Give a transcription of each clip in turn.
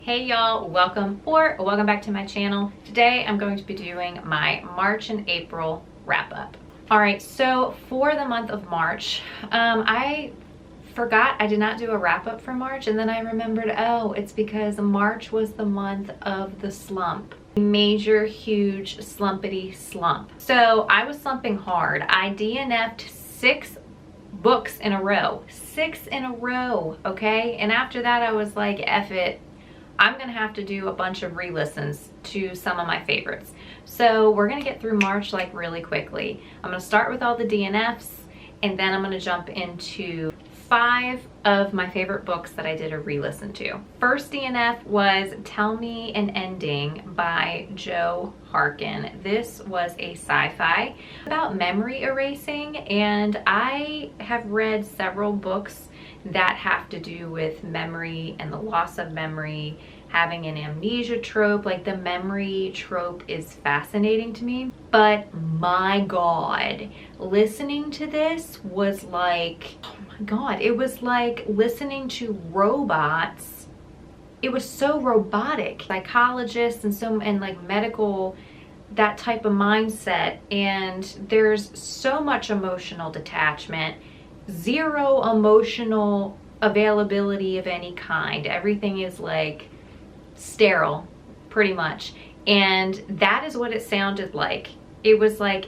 Hey y'all, welcome back to my channel. Today I'm going to be doing my March and April wrap up. All right, so for the month of March, I forgot I did not do a wrap up for March, and then I remembered, oh, it's because March was the month of the slump. Major, huge, slumpity slump. So I was slumping hard. I DNF'd 6 books in a row. 6 in a row, okay? And after that I was like, F it. I'm gonna have to do a bunch of re-listens to some of my favorites. So we're gonna get through March like really quickly. I'm gonna start with all the DNFs, and then I'm gonna jump into 5 of my favorite books that I did a re-listen to. First DNF was Tell Me an Ending by Joe Harkin. This was a sci-fi about memory erasing, and I have read several books that have to do with memory and the loss of memory, having an amnesia trope. Like, the memory trope is fascinating to me. But my God, listening to this was like, oh my God, it was like listening to robots. It was so robotic. Psychologists and like medical, that type of mindset. And there's so much emotional detachment. Zero emotional availability of any kind. Everything is like sterile, pretty much. And that is what it sounded like. It was like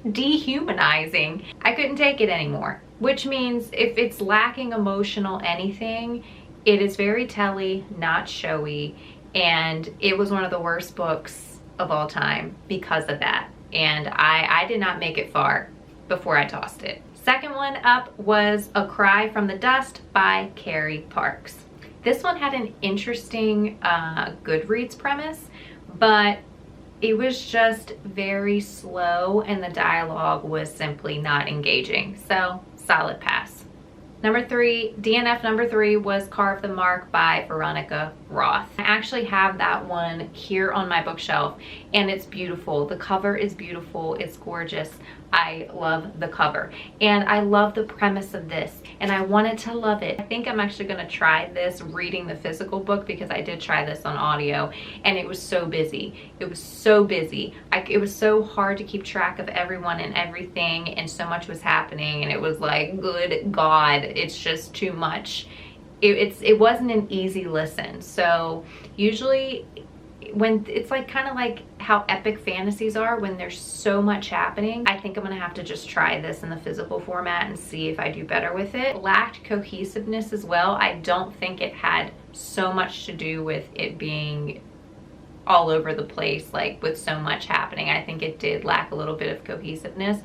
dehumanizing. I couldn't take it anymore. Which means if it's lacking emotional anything, it is very telly, not showy. And it was one of the worst books of all time because of that. And I did not make it far before I tossed it. Second one up was A Cry from the Dust by Carrie Parks. This one had an interesting Goodreads premise, but it was just very slow and the dialogue was simply not engaging. So, solid pass. DNF number 3 was Carve the Mark by Veronica Roth. I actually have that one here on my bookshelf, and it's beautiful. The cover is beautiful. It's gorgeous. I love the cover, and I love the premise of this, and I wanted to love it. I think I'm actually going to try this reading the physical book, because I did try this on audio, and it was so busy. It was so busy. It was so hard to keep track of everyone and everything, and so much was happening, and it was like, good God, it's just too much. It wasn't an easy listen. So usually when it's like kind of like how epic fantasies are, when there's so much happening, I think I'm gonna have to just try this in the physical format and see if I do better with it. Lacked cohesiveness as well. I don't think it had so much to do with it being all over the place, like with so much happening. I think it did lack a little bit of cohesiveness.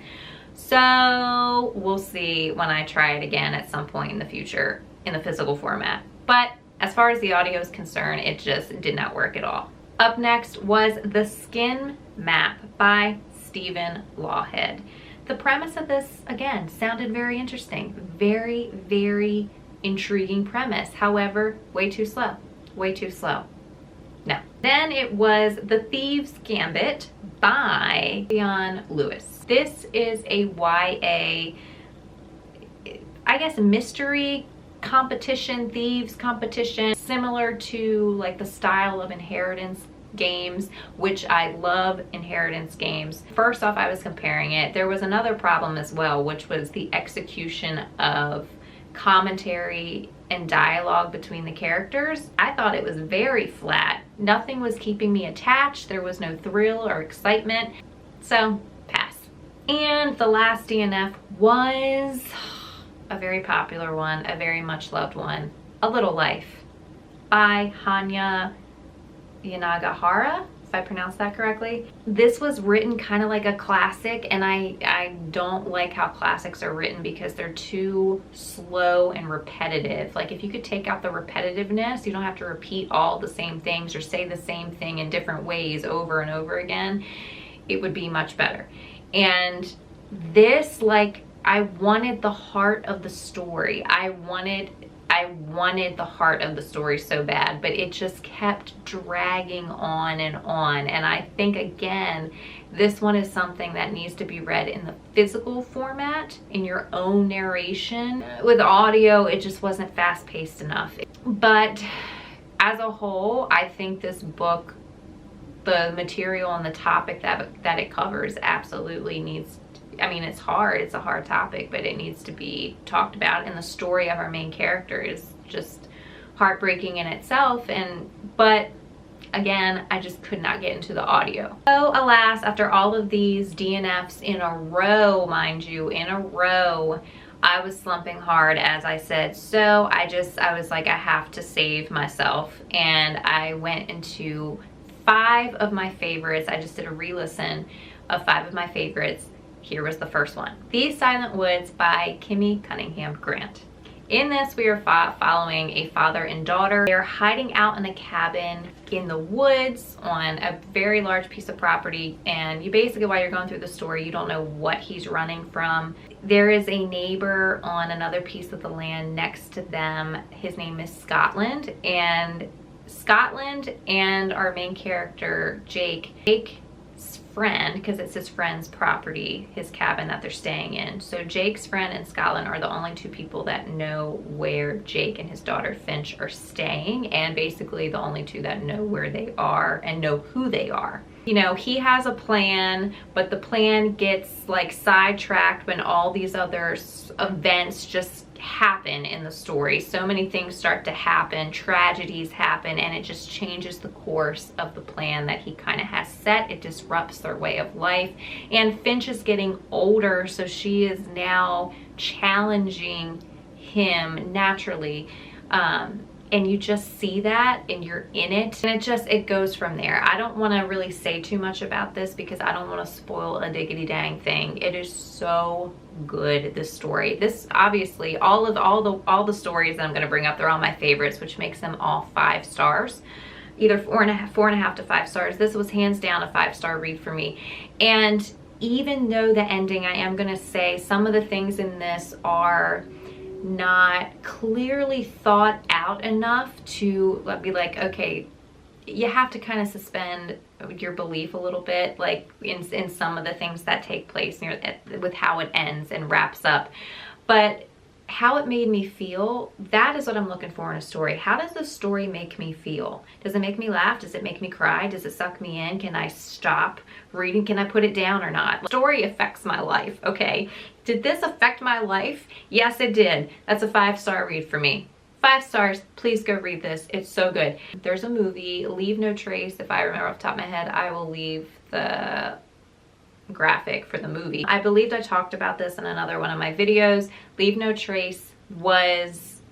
So we'll see when I try it again at some point in the future in the physical format. But as far as the audio is concerned, it just did not work at all. Up next was The Skin Map by Stephen Lawhead. The premise of this, again, sounded very interesting. Very, very intriguing premise. However, way too slow. Way too slow. No. Then it was The Thieves' Gambit by Leon Lewis. This is a YA, I guess, mystery competition, thieves competition, similar to like the style of inheritance games, which I love inheritance games. First off, I was comparing it. There was another problem as well, which was the execution of commentary and dialogue between the characters. I thought it was very flat. Nothing was keeping me attached. There was no thrill or excitement. So, pass. And the last DNF was a very popular one, a very much loved one, A Little Life by Hanya Yanagihara, if I pronounced that correctly. This was written kind of like a classic, and I don't like how classics are written because they're too slow and repetitive. Like, if you could take out the repetitiveness, you don't have to repeat all the same things or say the same thing in different ways over and over again, it would be much better. And this, like, I wanted the heart of the story. I wanted the heart of the story so bad, but it just kept dragging on. And I think, again, this one is something that needs to be read in the physical format, in your own narration. With audio, it just wasn't fast-paced enough. But as a whole, I think this book, the material and the topic that it covers absolutely needs, I mean, it's hard, it's a hard topic, but it needs to be talked about. And the story of our main character is just heartbreaking in itself. But again, I just could not get into the audio. So alas, after all of these DNFs in a row, mind you, in a row, I was slumping hard, as I said. So I was like, I have to save myself. And I went into 5 of my favorites. I just did a re-listen of 5 of my favorites. Here was the first one. These Silent Woods by Kimmy Cunningham Grant. In this, we are following a father and daughter. They're hiding out in a cabin in the woods on a very large piece of property. And you basically, while you're going through the story, you don't know what he's running from. There is a neighbor on another piece of the land next to them. His name is Scotland. And our main character, Jake's friend, because it's his friend's property, his cabin that they're staying in. So Jake's friend and Scotland are the only 2 people that know where Jake and his daughter Finch are staying, and basically the only 2 that know where they are and know who they are. You know, he has a plan, but the plan gets like sidetracked when all these other events just happen in the story. So many things start to happen, tragedies happen, and it just changes the course of the plan that he kind of has set. It disrupts their way of life. And Finch is getting older, so she is now challenging him naturally. And you just see that and you're in it, and it goes from there. I don't want to really say too much about this because I don't want to spoil a diggity dang thing. It is so good, this story. This obviously, all the stories that I'm going to bring up, they're all my favorites, which makes them all 5 stars, either 4.5 to 5 stars. This was hands down a 5-star read for me. And even though the ending, I am going to say some of the things in this are not clearly thought out enough to be like, okay, you have to kind of suspend your belief a little bit, like in some of the things that take place with how it ends and wraps up. But how it made me feel, that is what I'm looking for in a story. How does the story make me feel? Does it make me laugh? Does it make me cry? Does it suck me in? Can I stop reading? Can I put it down or not? The story affects my life, okay? Did this affect my life? Yes, it did. That's a 5-star read for me. 5 stars, please go read this. It's so good. There's a movie, Leave No Trace. If I remember off the top of my head, I will leave the graphic for the movie. I believed I talked about this in another one of my videos. Leave No Trace was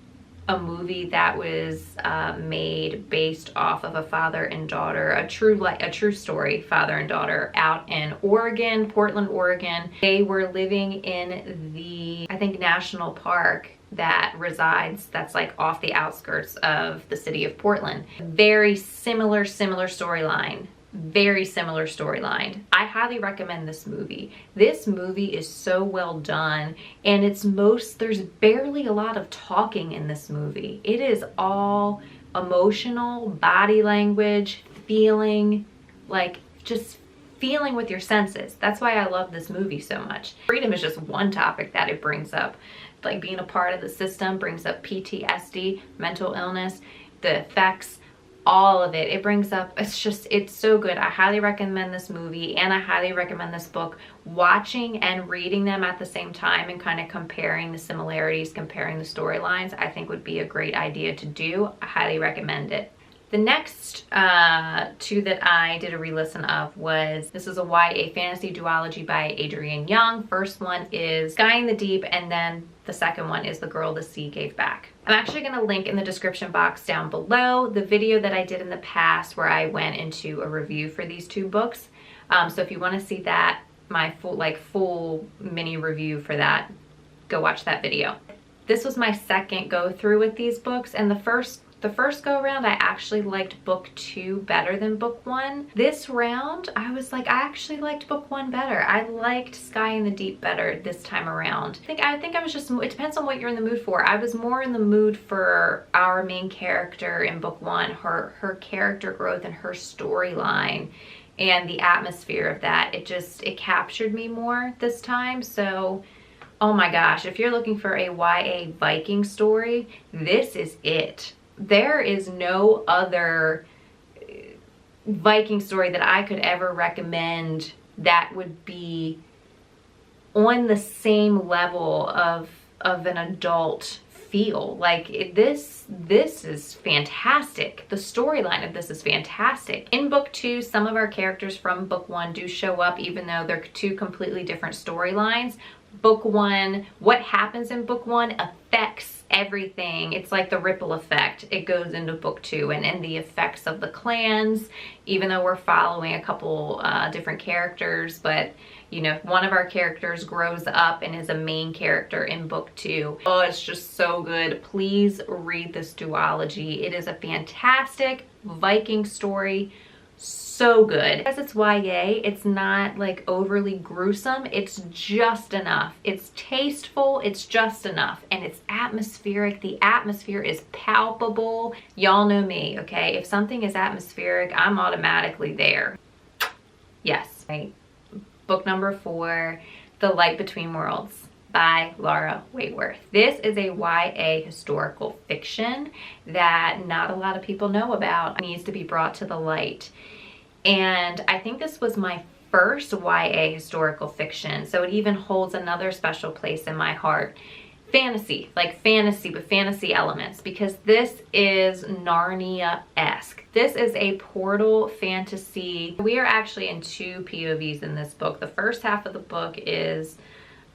a movie that was made based off of a father and daughter, a true story, father and daughter out in Oregon, Portland, Oregon. They were living in the, I think, national park that resides, that's like off the outskirts of the city of Portland. Very similar storyline. Very similar storyline. I highly recommend this movie. This movie is so well done, and there's barely a lot of talking in this movie. It is all emotional, body language, feeling, like just feeling with your senses. That's why I love this movie so much. Freedom is just one topic that it brings up. Like being a part of the system brings up PTSD, mental illness, the effects, all of it. It brings up, it's so good. I highly recommend this movie, and I highly recommend this book. Watching and reading them at the same time and kind of comparing the similarities, comparing the storylines, I think would be a great idea to do. I highly recommend it. The next 2 that I did a re-listen of this is a YA fantasy duology by Adrienne Young. First one is Sky in the Deep, and then the second one is The Girl the Sea Gave Back. I'm actually going to link in the description box down below the video that I did in the past where I went into a review for these 2 books. So if you want to see that, my full mini review for that, go watch that video. This was my second go through with these books, and the first go around I actually liked book 2 better than book 1. This round I was like, I actually liked book 1 better. I liked Sky in the Deep better this time around. I think I was just, it depends on what you're in the mood for. I was more in the mood for our main character in book 1, her character growth and her storyline and the atmosphere of that. It captured me more this time. So oh my gosh, if you're looking for a YA Viking story, this is it. there is no other Viking story that I could ever recommend that would be on the same level of an adult feel. Like this is fantastic. The storyline of this is fantastic. In book 2, some of our characters from book 1 do show up, even though they're 2 completely different storylines. Book 1, what happens in book 1 affects everything. It's like the ripple effect. It goes into book 2, and the effects of the clans, even though we're following a couple different characters, but you know, one of our characters grows up and is a main character in book 2. Oh, it's just so good. Please read this duology. It is a fantastic Viking story. So good. Because it's YA, it's not like overly gruesome. It's just enough. It's tasteful. It's just enough. And it's atmospheric. The atmosphere is palpable. Y'all know me, okay? If something is atmospheric, I'm automatically there. Yes. Right. Book number 4, The Light Between Worlds by Laura Wayworth. This is a YA historical fiction that not a lot of people know about. It needs to be brought to the light. And I think this was my first YA historical fiction, so it even holds another special place in my heart. Fantasy, like fantasy, but fantasy elements, because this is Narnia-esque. This is a portal fantasy. We are actually in 2 POVs in this book. The first half of the book is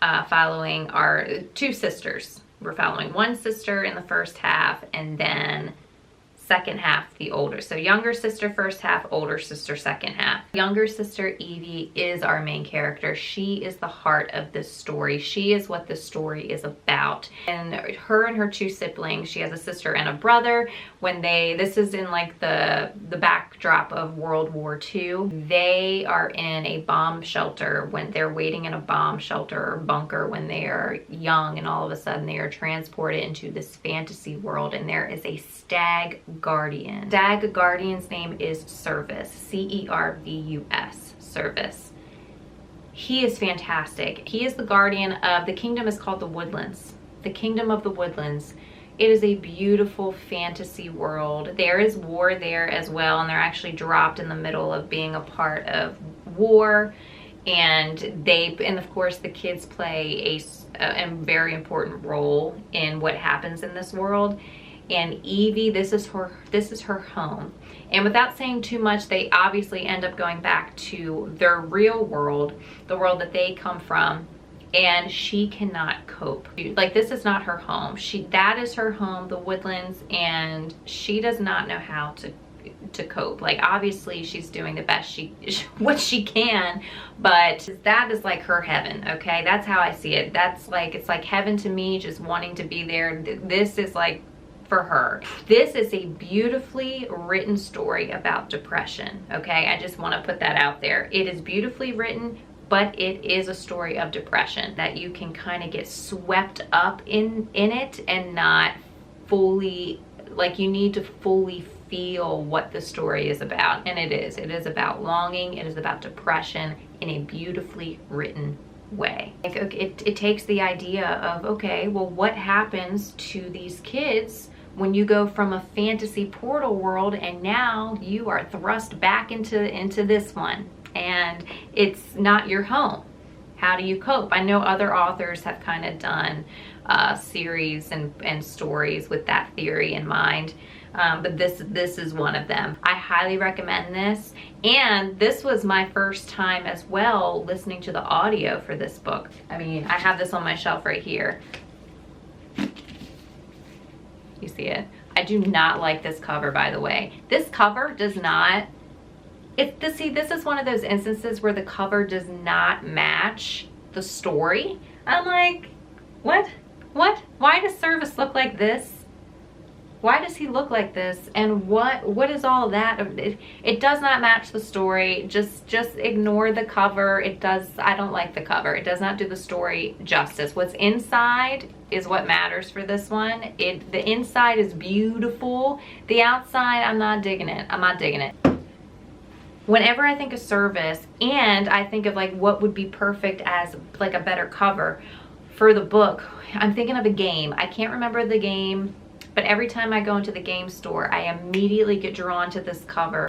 following our 2 sisters. We're following one sister in the first half, and then second half the older. So younger sister first half, older sister second half. Younger sister Evie is our main character. She is the heart of this story. She is what this story is about. And her and her 2 siblings, she has a sister and a brother. This is in like the backdrop of World War II. They are in a bomb shelter when they're waiting in a bomb shelter or bunker when they are young, and all of a sudden they are transported into this fantasy world, and there is a stag guardian. Stag guardian's name is Service, C-E-R-V-U-S, Service. He is fantastic. He is the guardian of, the kingdom is called the Woodlands. The Kingdom of the Woodlands. It is a beautiful fantasy world. There is war there as well, and they're actually dropped in the middle of being a part of war. And of course the kids play a very important role in what happens in this world. And Evie, this is her home. And without saying too much, they obviously end up going back to their real world, the world that they come from, and she cannot cope. Like, this is not her home. That is her home, the Woodlands, and she does not know how to cope. Like, obviously she's doing the best what she can, but that is like her heaven, okay? That's how I see it. It's like heaven to me, just wanting to be there. This is like for her. This is a beautifully written story about depression, okay? I just want to put that out there. It is beautifully written, but it is a story of depression that you can kind of get swept up in it and not fully, like, you need to fully feel what the story is about. And it is about longing. It is about depression in a beautifully written way. Like, it takes the idea of, okay, well, what happens to these kids when you go from a fantasy portal world and now you are thrust back into this one, and it's not your home? How do you cope? I know other authors have kind of done series and stories with that theory in mind, but this is one of them. I highly recommend this, and this was my first time as well listening to the audio for this book. I mean, I have this on my shelf right here. You see it? I do not like this cover, by the way. This cover does not, see, this is one of those instances where the cover does not match the story. I'm like, what? Why does Service look like this? Why does he look like this? And what is all that? It does not match the story. Just ignore the cover. I don't like the cover. It does not do the story justice. What's inside is what matters for this one. The inside is beautiful. The outside, I'm not digging it. I'm not digging it. Whenever I think of Service, and I think of like what would be perfect as like a better cover for the book, I'm thinking of a game. I can't remember the game. but every time I go into the game store, I immediately get drawn to this cover.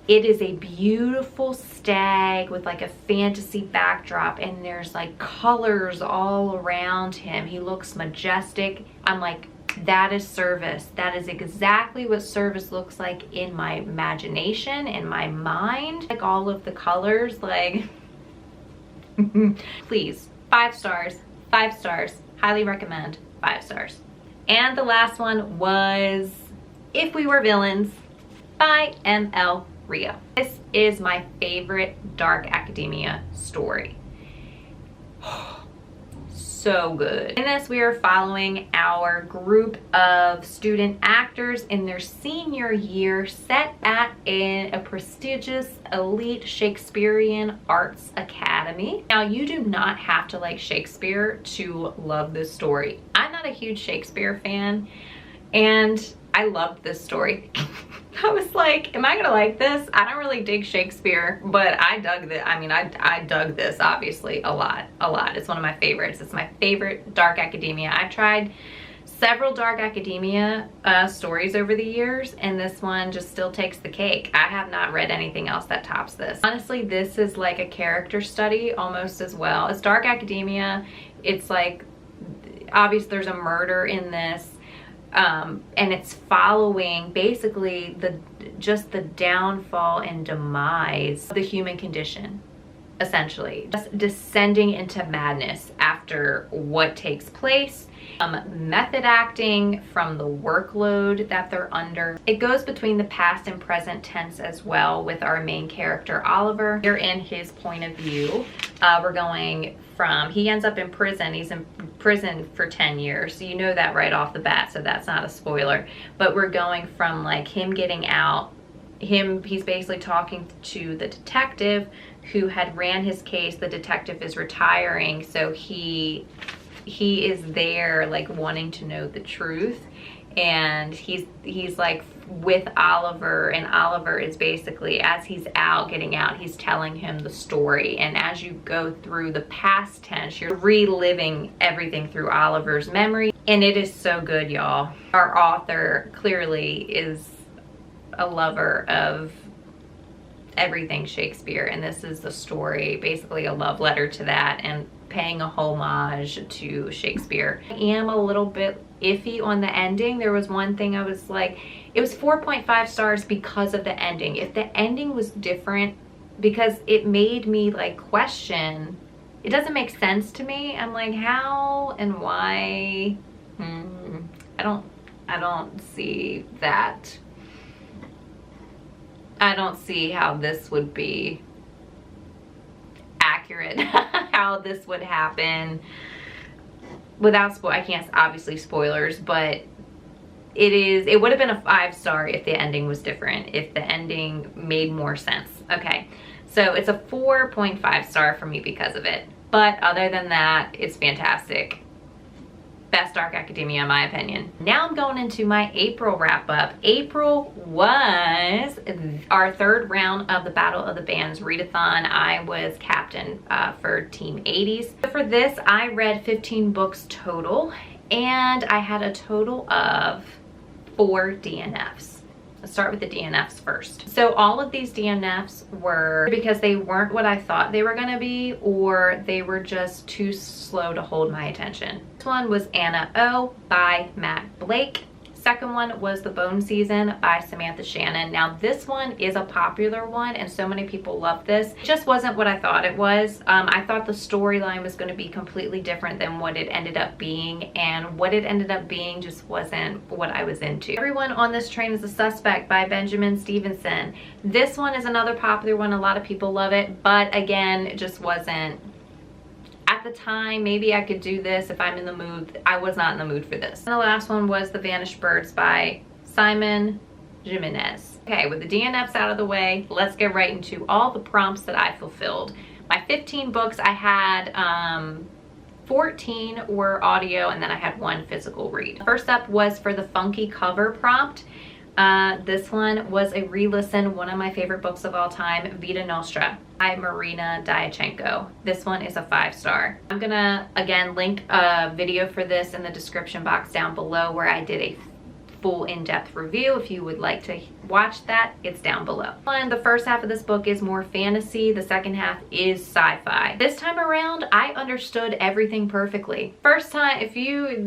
It is a beautiful stag with like a fantasy backdrop, and there's like colors all around him. He looks majestic. I'm like, that is Service. That is exactly what Service looks like in my imagination, in my mind. Like all of the colors, like, please, 5 stars, 5 stars, highly recommend, 5 stars. And the last one was If We Were Villains by M.L. Rio. This is my favorite dark academia story. So good. In this, we are following our group of student actors in their senior year, set at a prestigious elite Shakespearean arts academy. Now, you do not have to like Shakespeare to love this story. I'm not a huge Shakespeare fan, and I loved this story. I was like, am I gonna like this? I don't really dig Shakespeare, but I dug this. I mean, I dug this obviously a lot. It's one of my favorites. It's my favorite dark academia. I've tried several dark academia stories over the years, and this one just still takes the cake. I have not read anything else that tops this. Honestly, this is like a character study almost as well. It's dark academia. It's like, obviously there's a murder in this. And it's following basically just the downfall and demise of the human condition, essentially. Just descending into madness after what takes place. Method acting from the workload that they're under. It goes between the past and present tense as well with our main character, Oliver. Here in his point of view, we're going from, he ends up in prison. He's in prison for 10 years. So you know that right off the bat, so that's not a spoiler. But we're going from like him getting out, he's basically talking to the detective who had ran his case. The detective is retiring, so he is there like wanting to know the truth, and he's like with Oliver, and Oliver is basically, as he's getting out, he's telling him the story. And as you go through the past tense, you're reliving everything through Oliver's memory, and it is so good, y'all. Our author clearly is a lover of everything Shakespeare, and this is the story, basically a love letter to that and paying a homage to Shakespeare. I am a little bit iffy on the ending. There was one thing I was like, it was 4.5 stars because of the ending. If the ending was different, because it made me like question, it doesn't make sense to me. I'm like, how and why? I don't see that. I don't see how this would be accurate, how this would happen without I can't, obviously spoilers, but it would have been a 5-star if the ending was different, if the ending made more sense. Okay, so it's a 4.5 star for me because of it. But other than that, it's fantastic. Best dark academia in my opinion. Now I'm going into my April wrap up. April was our 3rd round of the Battle of the Bands Readathon. I was captain for Team 80s. So for this, I read 15 books total, and I had a total of 4 DNFs. Let's start with the DNFs first. So all of these DNFs were because they weren't what I thought they were gonna be, or they were just too slow to hold my attention. This one was Anna O by Matt Blake. Second one was The Bone Season by Samantha Shannon. Now this one is a popular one, and so many people love this. It just wasn't what I thought it was. I thought the storyline was going to be completely different than what it ended up being, and what it ended up being just wasn't what I was into. Everyone on This Train is a Suspect by Benjamin Stevenson. This one is another popular one. A lot of people love it, but again, it just wasn't. At the time, maybe I could do this if I'm in the mood. I was not in the mood for this. And the last one was The Vanished Birds by Simon Jimenez. Okay, with the DNFs out of the way, let's get right into all the prompts that I fulfilled. My 15 books, I had 14 were audio, and then I had 1 physical read. First up was for the funky cover prompt. This one was a re-listen, one of my favorite books of all time, Vita Nostra by Marina Diachenko. This one is a 5-star. I'm gonna, again, link a video for this in the description box down below where I did a full in-depth review. If you would like to watch that, it's down below. And the first half of this book is more fantasy. The second half is sci-fi. This time around, I understood everything perfectly. First time,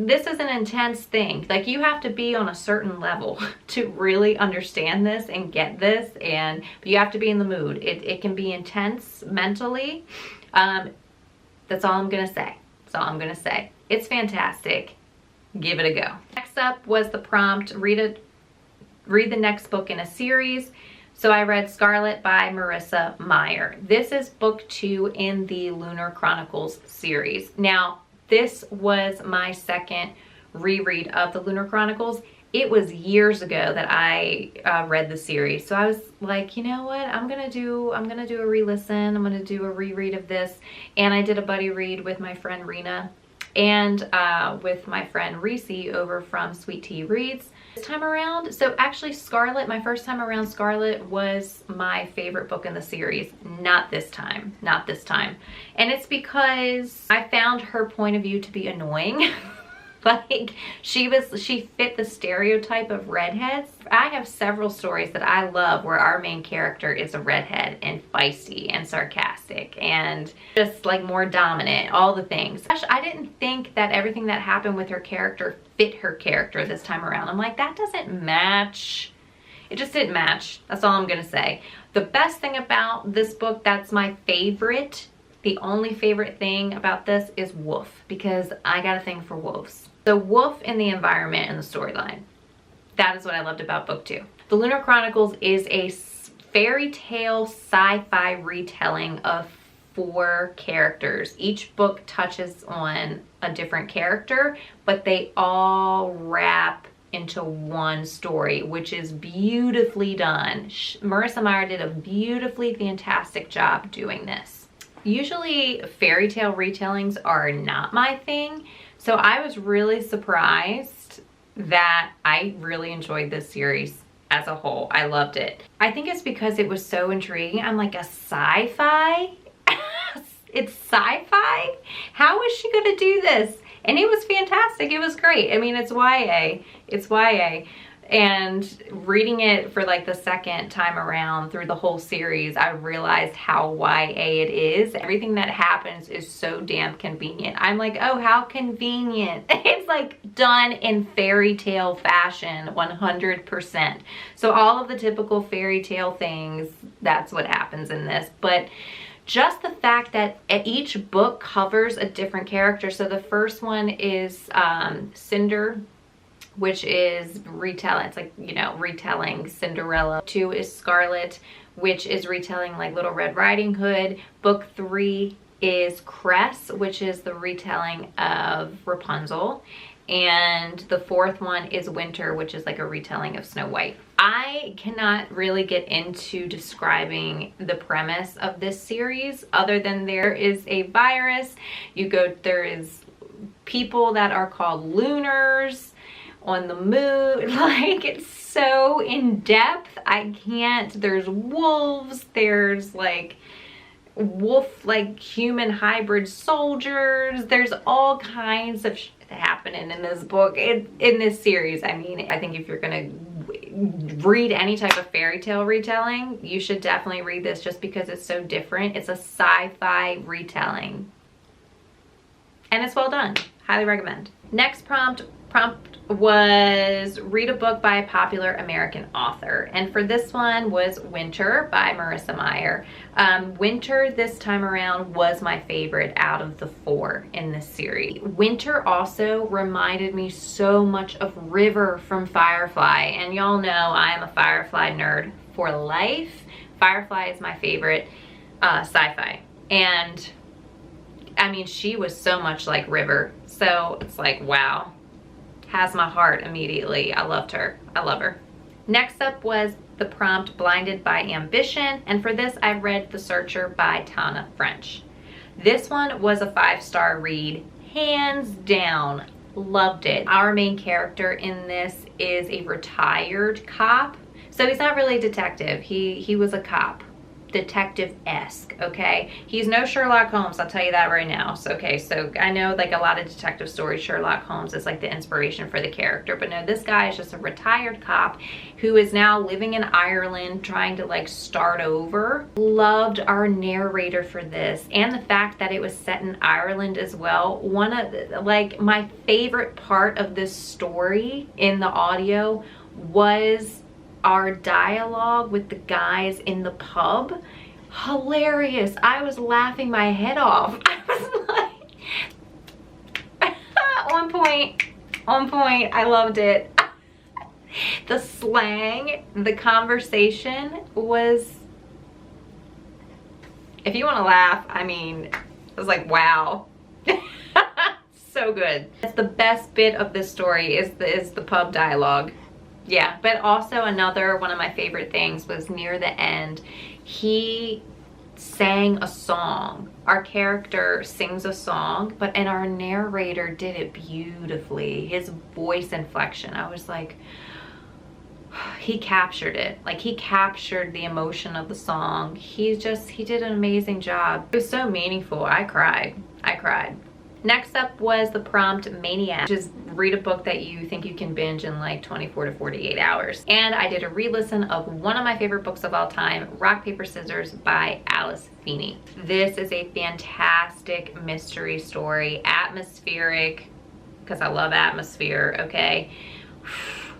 this is an intense thing. Like, you have to be on a certain level to really understand this and get this, but you have to be in the mood. It can be intense mentally. That's all I'm gonna say. That's all I'm gonna say. It's fantastic. Give it a go. Next up was the prompt, read the next book in a series. So I read Scarlet by Marissa Meyer. This is book 2 in the Lunar Chronicles series. Now, this was my second reread of the Lunar Chronicles. It was years ago that I read the series. So I was like, you know what? I'm gonna do a re-listen. I'm gonna do a reread of this. And I did a buddy read with my friend Rena and with my friend Reese over from Sweet Tea Reads. This time around, so actually Scarlet, my first time around Scarlet was my favorite book in the series. Not this time, not this time. And it's because I found her point of view to be annoying. Like, she fit the stereotype of redheads. I have several stories that I love where our main character is a redhead and feisty and sarcastic and just like more dominant, all the things. I didn't think that everything that happened with her character fit her character this time around. I'm like, that doesn't match. It just didn't match. That's all I'm gonna say. The best thing about this book, that's my favorite, the only favorite thing about this is Wolf, because I got a thing for wolves. So Wolf in the environment and the storyline. That is what I loved about book 2. The Lunar Chronicles is a fairy tale sci-fi retelling of 4 characters. Each book touches on a different character, but they all wrap into one story, which is beautifully done. Marissa Meyer did a beautifully fantastic job doing this. Usually fairy tale retellings are not my thing, so I was really surprised that I really enjoyed this series as a whole. I loved it. I think it's because it was so intriguing. I'm like, a sci-fi? It's sci-fi? How is she gonna do this? And it was fantastic. It was great. I mean, it's YA. It's YA. And reading it for like the second time around through the whole series, I realized how YA it is. Everything that happens is so damn convenient. I'm like, oh, how convenient. It's like done in fairy tale fashion, 100%. So all of the typical fairy tale things, that's what happens in this. But just the fact that each book covers a different character. So the first one is Cinder, which is retelling, it's like, you know, retelling Cinderella. 2 is Scarlet, which is retelling like Little Red Riding Hood. Book 3 is Cress, which is the retelling of Rapunzel. And the 4th one is Winter, which is like a retelling of Snow White. I cannot really get into describing the premise of this series other than there is a virus. There is people that are called lunars on the moon. Like, it's so in depth. I can't. There's wolves, there's like wolf like human hybrid soldiers, there's all kinds of shit happening in this book, in this series. I mean, I think if you're gonna read any type of fairy tale retelling, you should definitely read this just because it's so different. It's a sci-fi retelling and it's well done. Highly recommend. Next prompt was read a book by a popular American author, and for this one was Winter by Marissa Meyer. Winter this time around was my favorite out of the 4 in this series. Winter also reminded me so much of River from Firefly, and y'all know I am a Firefly nerd for life. Firefly is my favorite sci-fi, and I mean, she was so much like River, so it's like, wow. Has my heart immediately. I loved her. I love her. Next up was the prompt Blinded by Ambition, and for this I read The Searcher by Tana French. This one was a 5-star read, hands down. Loved it. Our main character in this is a retired cop. So he's not really a detective. He was a cop. detective-esque, okay? He's no Sherlock Holmes, I'll tell you that right now. So, okay, so I know like a lot of detective stories, Sherlock Holmes is like the inspiration for the character, but no, this guy is just a retired cop who is now living in Ireland trying to like start over. Loved our narrator for this and the fact that it was set in Ireland as well. One of like my favorite part of this story in the audio was our dialogue with the guys in the pub. Hilarious. I was laughing my head off. I was like on point. I loved it. The slang, the conversation was, if you want to laugh, I mean, it was like, wow. So good. That's the best bit of this story is the pub dialogue. Yeah, but also another one of my favorite things was near the end, he sang a song. Our character sings a song, and our narrator did it beautifully. His voice inflection, I was like, he captured it. Like, he captured the emotion of the song. He did an amazing job. It was so meaningful. I cried. Next up was the prompt Maniac, which is read a book that you think you can binge in like 24 to 48 hours. And I did a re-listen of one of my favorite books of all time, Rock, Paper, Scissors by Alice Feeney. This is a fantastic mystery story, atmospheric, because I love atmosphere, okay?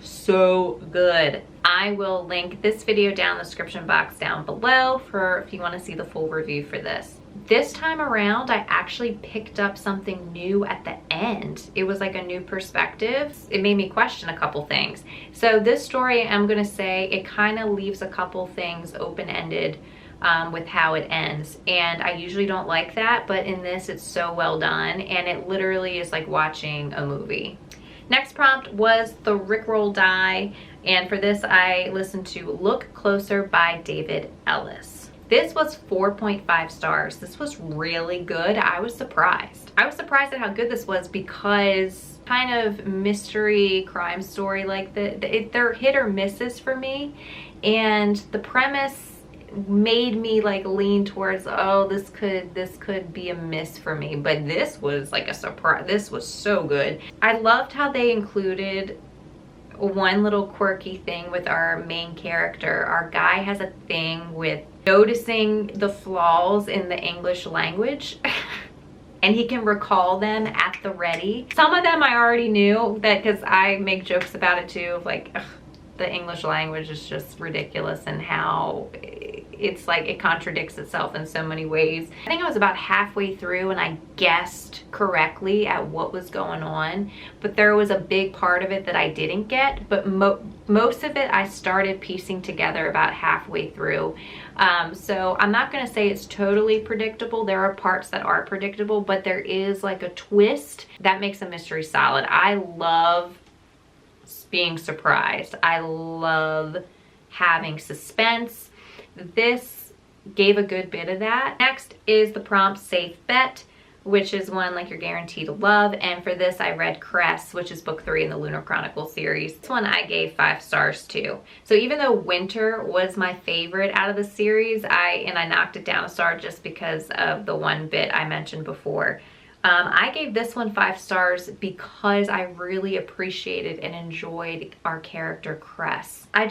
So good. I will link this video down in the description box down below for if you want to see the full review for this. This time around, I actually picked up something new at the end. It was like a new perspective. It made me question a couple things. So this story, I'm gonna say, it kind of leaves a couple things open-ended with how it ends. And I usually don't like that, but in this, it's so well done. And it literally is like watching a movie. Next prompt was the Rickroll Die. And for this, I listened to Look Closer by David Ellis. This was 4.5 stars. This was really good. I was surprised. I was surprised at how good this was because kind of mystery crime story like they're hit or misses for me. And the premise made me like lean towards, oh, this could be a miss for me. But this was like a surprise. This was so good. I loved how they included one little quirky thing with our main character. Our guy has a thing with noticing the flaws in the English language and he can recall them at the ready. Some of them I already knew, that because I make jokes about it too, of like, ugh, the English language is just ridiculous and how it's like it contradicts itself in so many ways. I think I was about halfway through and I guessed correctly at what was going on, but there was a big part of it that I didn't get, but most of it I started piecing together about halfway through. So I'm not going to say it's totally predictable. There are parts that are predictable, but there is like a twist that makes a mystery solid. I love being surprised. I love having suspense. This gave a good bit of that. Next is the prompt Safe Bet, which is one like you're guaranteed to love. And for this, I read Cress, which is book 3 in the Lunar Chronicles series. This one I gave 5 stars too. So even though Winter was my favorite out of the series, I knocked it down a star just because of the one bit I mentioned before. I gave this one 5 stars because I really appreciated and enjoyed our character Cress. I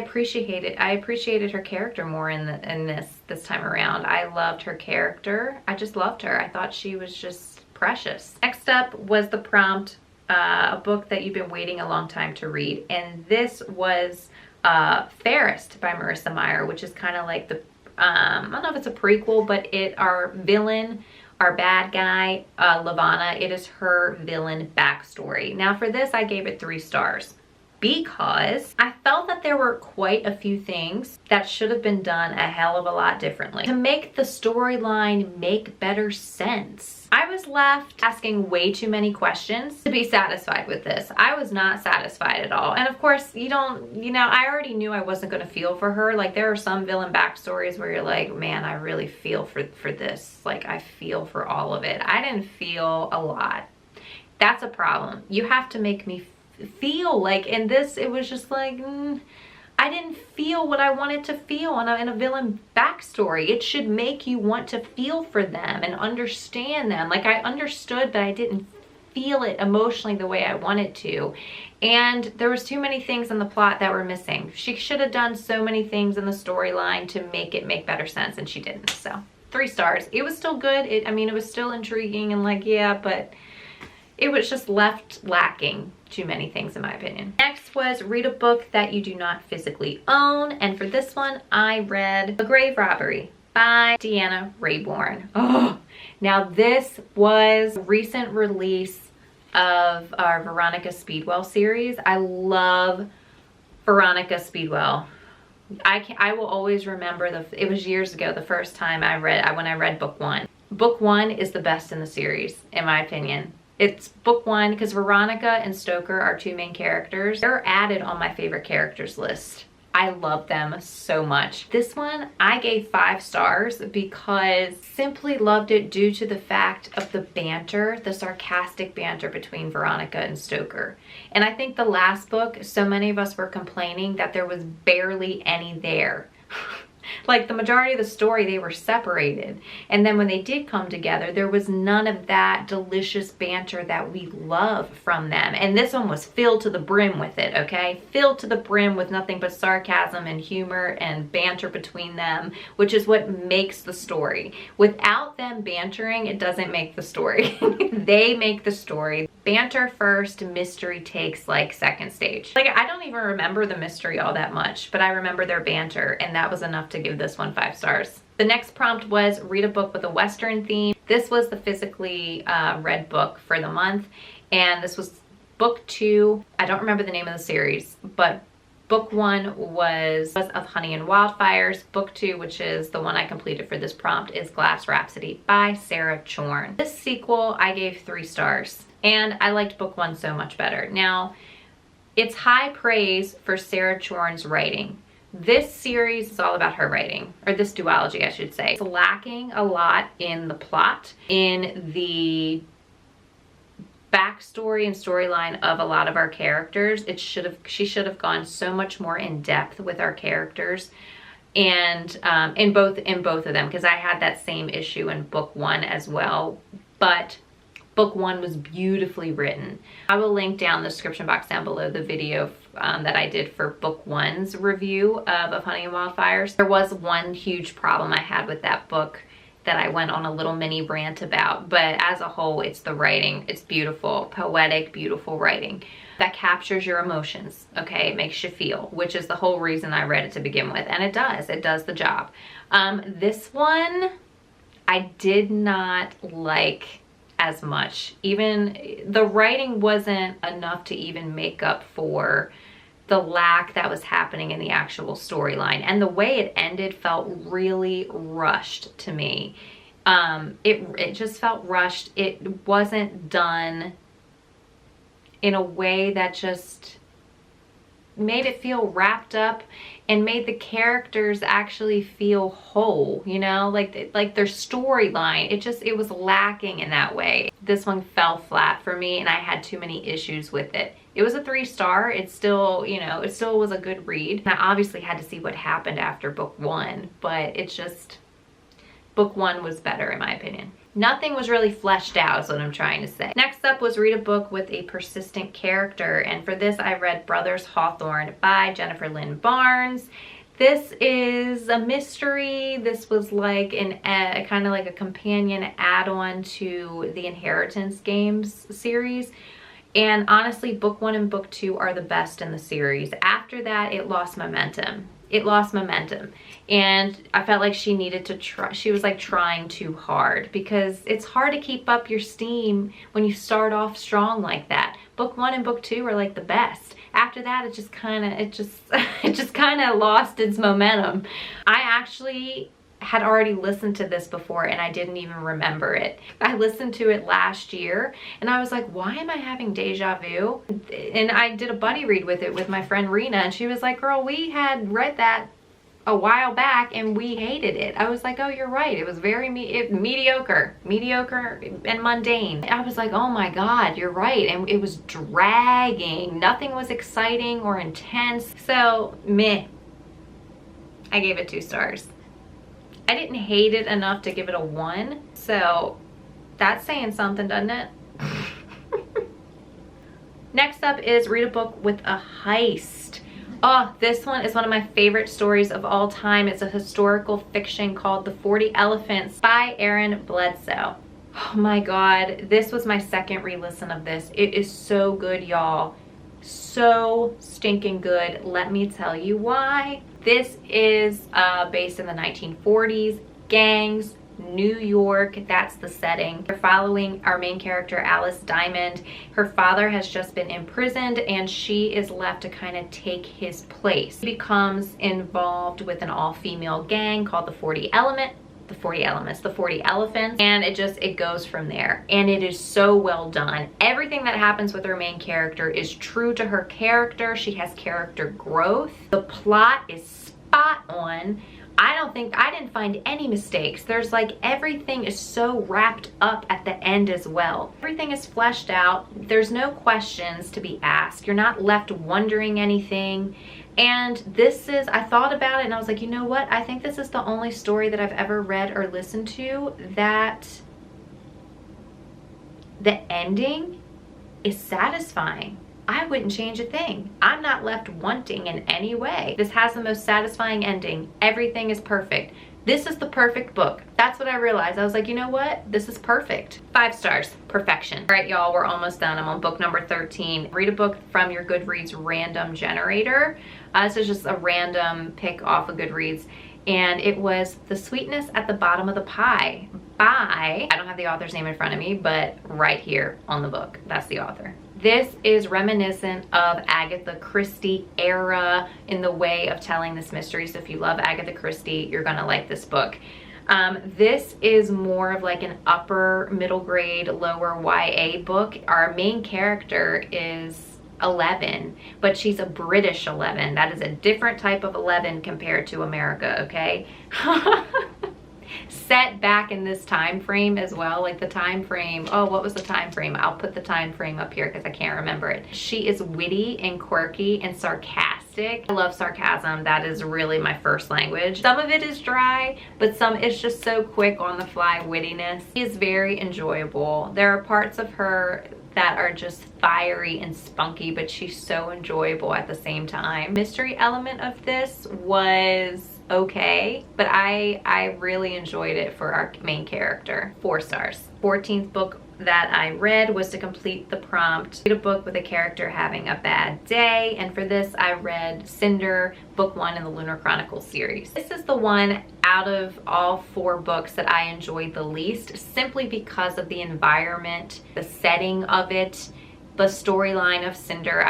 appreciated her character more in this time around. I loved her character. I just loved her. I thought she was just precious. Next up was the prompt, a book that you've been waiting a long time to read, and this was Fairest by Marissa Meyer, which is kind of like the I don't know if it's a prequel, but our villain, our bad guy, Lavana, it is her villain backstory. Now for this, I gave it 3 stars because I felt that there were quite a few things that should have been done a hell of a lot differently to make the storyline make better sense. I was left asking way too many questions to be satisfied with this. I was not satisfied at all. And of course, I already knew I wasn't going to feel for her. Like, there are some villain backstories where you're like, man, I really feel for this. Like, I feel for all of it. I didn't feel a lot. That's a problem. You have to make me feel like, in this, it was just like, I didn't feel what I wanted to feel in a villain backstory. It should make you want to feel for them and understand them. Like, I understood, but I didn't feel it emotionally the way I wanted to. And there was too many things in the plot that were missing. She should have done so many things in the storyline to make it make better sense, and she didn't. So 3 stars. It was still good. I mean, it was still intriguing and like, yeah, but it was just left lacking too many things in my opinion. Next was read a book that you do not physically own. And for this one, I read A Grave Robbery by Deanna Raybourn. Oh, now this was a recent release of our Veronica Speedwell series. I love Veronica Speedwell. I will always remember it was years ago, the first time when I read book 1. Book 1 is the best in the series, in my opinion. It's book 1 because Veronica and Stoker are 2 main characters. They're added on my favorite characters list. I love them so much. This one I gave 5 stars because simply loved it due to the fact of the banter, the sarcastic banter between Veronica and Stoker. And I think the last book, so many of us were complaining that there was barely any there. Like the majority of the story, they were separated. And then when they did come together, there was none of that delicious banter that we love from them. And this one was filled to the brim with it, okay? Filled to the brim with nothing but sarcasm and humor and banter between them, which is what makes the story. Without them bantering, it doesn't make the story. They make the story. Banter first, mystery takes like second stage. Like, I don't even remember the mystery all that much, but I remember their banter, and that was enough to give this one 5 stars. The next prompt was read a book with a Western theme. This was the physically read book for the month, and this was book 2. I don't remember the name of the series, but book 1 was of Honey and Wildfires. Book 2, which is the one I completed for this prompt, is Glass Rhapsody by Sarah Chorn. This sequel I gave 3 stars, and I liked book 1 so much better. Now, it's high praise for Sarah Chorn's writing. This series is all about her writing, or this duology, I should say. It's lacking a lot in the plot, in the backstory and storyline of a lot of our characters. She should have gone so much more in depth with our characters, and in both of them, because I had that same issue in book 1 as well. But book 1 was beautifully written. I will link down the description box down below the video that I did for book 1's review of Honey and Wildfires. There was one huge problem I had with that book that I went on a little mini rant about, but as a whole, it's the writing. It's beautiful, poetic, beautiful writing that captures your emotions, okay? It makes you feel, which is the whole reason I read it to begin with, and it does the job. This one, I did not like as much. Even the writing wasn't enough to even make up for the lack that was happening in the actual storyline, and the way it ended felt really rushed to me. It just felt rushed. It wasn't done in a way that just made it feel wrapped up and made the characters actually feel whole, you know, like their storyline. It was lacking in that way. This one fell flat for me, and I had too many issues with it. It was a 3-star. It still, you know, it still was a good read. And I obviously had to see what happened after book 1, but it's just, book 1 was better in my opinion. Nothing was really fleshed out is what I'm trying to say. Next up was read a book with a persistent character, and for this I read Brothers Hawthorne by Jennifer Lynn Barnes. This is a mystery. This was like kind of like a companion add-on to the Inheritance Games series. And honestly, book 1 and book 2 are the best in the series. After that, it lost momentum. It lost momentum. And I felt like she needed to try. She was like trying too hard, because it's hard to keep up your steam when you start off strong like that. Book 1 and book 2 are like the best. After that, it just kind of lost its momentum. I actually had already listened to this before, and I didn't even remember it. I listened to it last year, and I was like, why am I having deja vu? And I did a buddy read with it with my friend Rena, and she was like, girl, we had read that a while back and we hated it. I was like, oh, you're right. It was very mediocre and mundane. I was like, oh my God, you're right. And it was dragging. Nothing was exciting or intense. So meh. I gave it 2 stars. I didn't hate it enough to give it a 1. So that's saying something, doesn't it? Next up is Read a Book with a Heist. Oh, this one is one of my favorite stories of all time. It's a historical fiction called The 40 Elephants by Aaron Bledsoe. Oh my God, this was my second re-listen of this. It is so good, y'all. So stinking good. Let me tell you why. This is based in the 1940s, gangs, New York, that's the setting. We're following our main character, Alice Diamond. Her father has just been imprisoned and she is left to kind of take his place. She becomes involved with an all-female gang called the 40 Elephants, and it goes from there. And it is so well done. Everything that happens with her main character is true to her character. She has character growth. The plot is spot on. I didn't find any mistakes. There's like, everything is so wrapped up at the end as well. Everything is fleshed out. There's no questions to be asked. You're not left wondering anything. And I thought about it and I was like, you know what? I think this is the only story that I've ever read or listened to that the ending is satisfying. I wouldn't change a thing. I'm not left wanting in any way. This has the most satisfying ending. Everything is perfect. This is the perfect book. That's what I realized. I was like, you know what? This is perfect. 5 stars. Perfection. All right, y'all, we're almost done. I'm on book number 13. Read a book from your Goodreads random generator. This is just a random pick off of Goodreads. And it was The Sweetness at the Bottom of the Pie by, I don't have the author's name in front of me, but right here on the book, that's the author. This is reminiscent of Agatha Christie era in the way of telling this mystery. So if you love Agatha Christie, you're gonna like this book. This is more of like an upper middle grade, lower YA book. Our main character is 11, but she's a British 11. That is a different type of 11 compared to America, okay? Set back in this time frame as well, like the time frame, oh, what was the time frame? I'll put the time frame up here because I can't remember it. She is witty and quirky and sarcastic. I love sarcasm. That is really my first language. Some of it is dry, but some it's just so quick on the fly wittiness. She is very enjoyable. There are parts of her that are just fiery and spunky, but she's so enjoyable at the same time. Mystery element of this was okay, but I really enjoyed it for our main character. 4 stars. 14th book that I read was to complete the prompt. Read a book with a character having a bad day, and for this I read Cinder, book 1 in the Lunar Chronicles series. This is the one out of all 4 books that I enjoyed the least, simply because of the environment, the setting of it, the storyline of Cinder.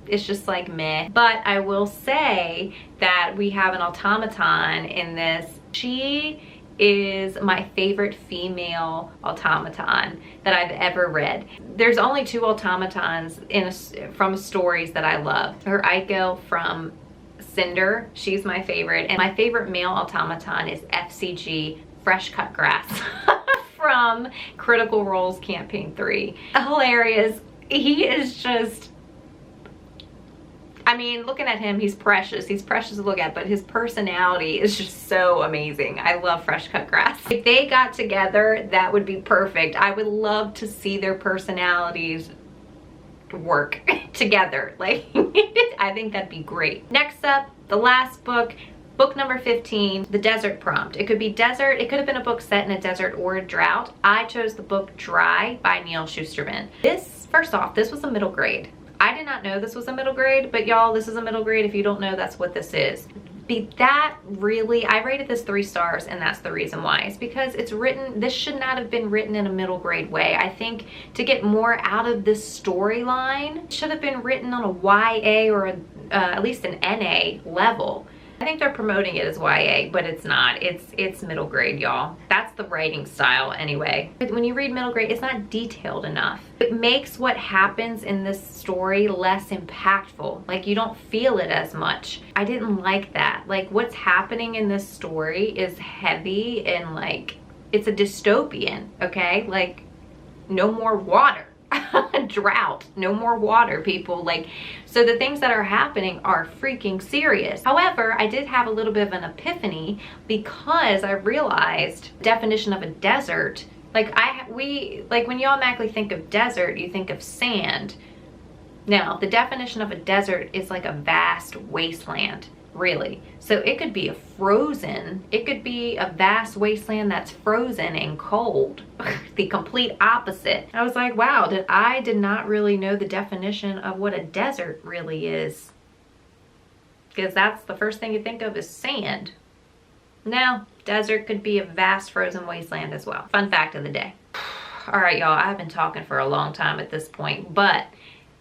It's just like meh. But I will say that we have an automaton in this. She is my favorite female automaton that I've ever read. There's only 2 automatons from stories that I love. Her Aiko from Cinder, she's my favorite. And my favorite male automaton is FCG, Fresh Cut Grass from Critical Role's Campaign 3. Hilarious. He is just, I mean, looking at him, he's precious. He's precious to look at, but his personality is just so amazing. I love Fresh Cut Grass. If they got together, that would be perfect. I would love to see their personalities work together. Like, I think that'd be great. Next up, the last book, book number 15, The Desert Prompt. It could be desert. It could have been a book set in a desert or a drought. I chose the book Dry by Neal Shusterman. First off, this was a middle grade. I did not know this was a middle grade, but y'all, this is a middle grade. If you don't know, that's what this is. I rated this 3 stars, and that's the reason why. It's because this should not have been written in a middle grade way. I think to get more out of this storyline, it should have been written on a YA or at least an NA level. I think they're promoting it as YA, but it's not. It's middle grade, y'all. That's the writing style anyway. When you read middle grade, it's not detailed enough. It makes what happens in this story less impactful. Like, you don't feel it as much. I didn't like that. Like, what's happening in this story is heavy and like, it's a dystopian, okay? Like, no more water. Drought, no more water, people. Like, so the things that are happening are freaking serious. However, I did have a little bit of an epiphany because I realized the definition of a desert, like when you automatically think of desert, you think of sand. Now, the definition of a desert is like a vast wasteland, really. So it could be it could be a vast wasteland that's frozen and cold. The complete opposite. I was like, wow, I did not really know the definition of what a desert really is. Because that's the first thing you think of is sand. No, desert could be a vast frozen wasteland as well. Fun fact of the day. All right, y'all, I've been talking for a long time at this point, but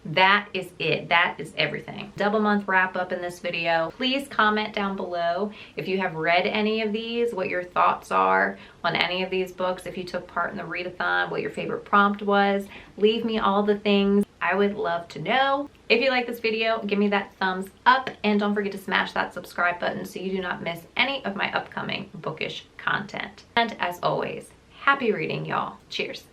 that is it. That is everything. Double month wrap up in this video. Please comment down below if you have read any of these, what your thoughts are on any of these books, if you took part in the readathon, what your favorite prompt was. Leave me all the things. I would love to know. If you like this video, give me that thumbs up and don't forget to smash that subscribe button so you do not miss any of my upcoming bookish content. And as always, happy reading, y'all. Cheers.